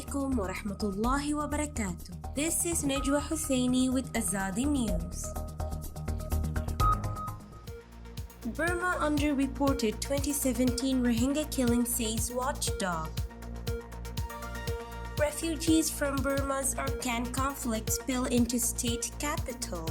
alaikum wa rahmatullahi wa barakatuh. This is Najwa Husseini with Azadi News. Burma underreported 2017 Rohingya killing, says Watchdog. Refugees from Burma's Arakan conflict spill into state capital.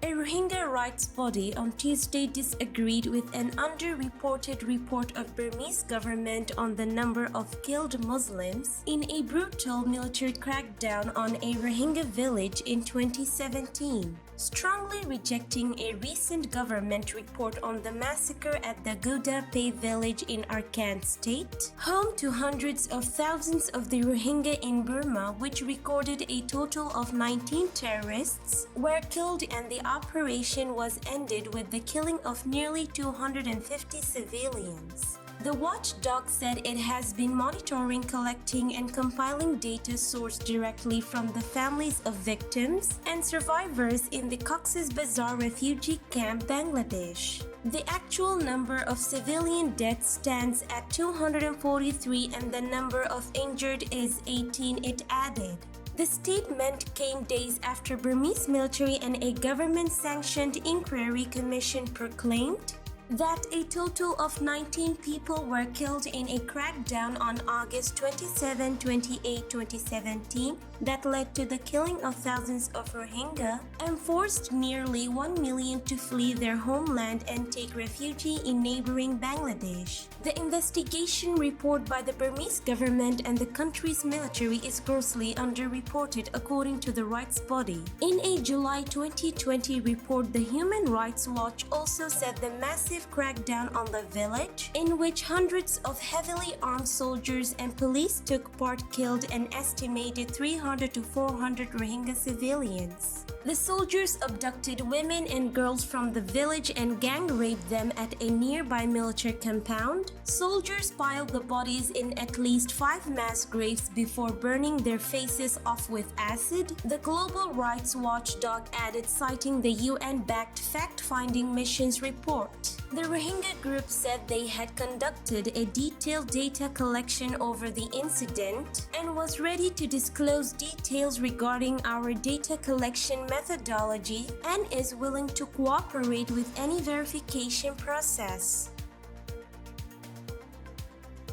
A Rohingya rights body on Tuesday disagreed with an underreported report of Burmese government on the number of killed Muslims in a brutal military crackdown on a Rohingya village in 2017, strongly rejecting a recent government report on the massacre at the Gudape village in Arakan state, home to hundreds of thousands of the Rohingya in Burma, which recorded a total of 19 terrorists were killed, and the operation was ended with the killing of nearly 250 civilians. The Watchdog said it has been monitoring, collecting, and compiling data sourced directly from the families of victims and survivors in the Cox's Bazar refugee camp, Bangladesh. The actual number of civilian deaths stands at 243 and the number of injured is 18, it added. The statement came days after Burmese military and a government-sanctioned inquiry commission proclaimed that a total of 19 people were killed in a crackdown on August 27, 28, 2017 that led to the killing of thousands of Rohingya and forced nearly 1 million to flee their homeland and take refuge in neighboring Bangladesh. The investigation report by the Burmese government and the country's military is grossly underreported, according to the rights body. In a July 2020 report, the Human Rights Watch also said the massive crackdown on the village, in which hundreds of heavily armed soldiers and police took part, killed an estimated 300 to 400 Rohingya civilians. The soldiers abducted women and girls from the village and gang raped them at a nearby military compound. Soldiers piled the bodies in at least 5 mass graves before burning their faces off with acid, the global rights watchdog added, citing the UN-backed fact-finding mission's report. The Rohingya group said they had conducted a detailed data collection over the incident and was ready to disclose details regarding our data collection methodology and is willing to cooperate with any verification process.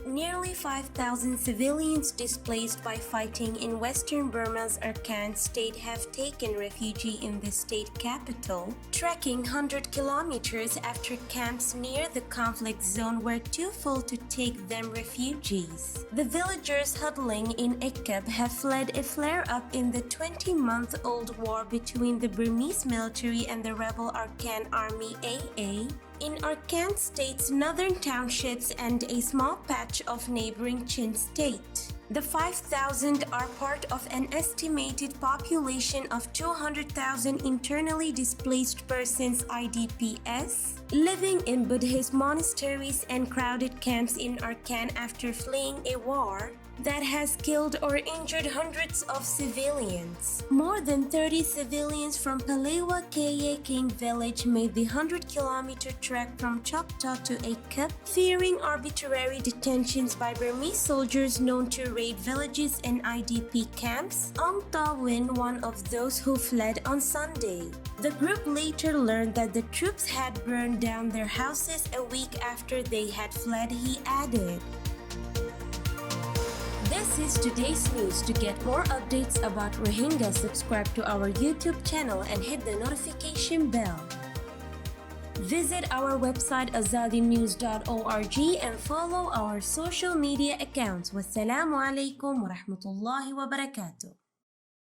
Nearly 5,000 civilians displaced by fighting in western Burma's Arakan state have taken refuge in the state capital, trekking 100 kilometers after camps near the conflict zone were too full to take them refugees. The villagers huddling in Ikab have fled a flare-up in the 20-month-old war between the Burmese military and the rebel Arakan Army AA in Arakan state's northern townships and a small patch of neighboring Chin state. The 5,000 are part of an estimated population of 200,000 internally displaced persons (IDPs) living in Buddhist monasteries and crowded camps in Arakan after fleeing a war that has killed or injured hundreds of civilians. More than 30 civilians from Palewa Keye King village made the 100-kilometer trek from Choctaw to Akab, fearing arbitrary detentions by Burmese soldiers known to raid villages and IDP camps. Ong Ta-win, one of those who fled on Sunday. The group later learned that the troops had burned down their houses a week after they had fled, he added. This is today's news. To get more updates about Rohingya, subscribe to our YouTube channel and hit the notification bell. Visit our website azadinews.org and follow our social media accounts. Wassalamu alaikum wa rahmatullahi wa barakatuh.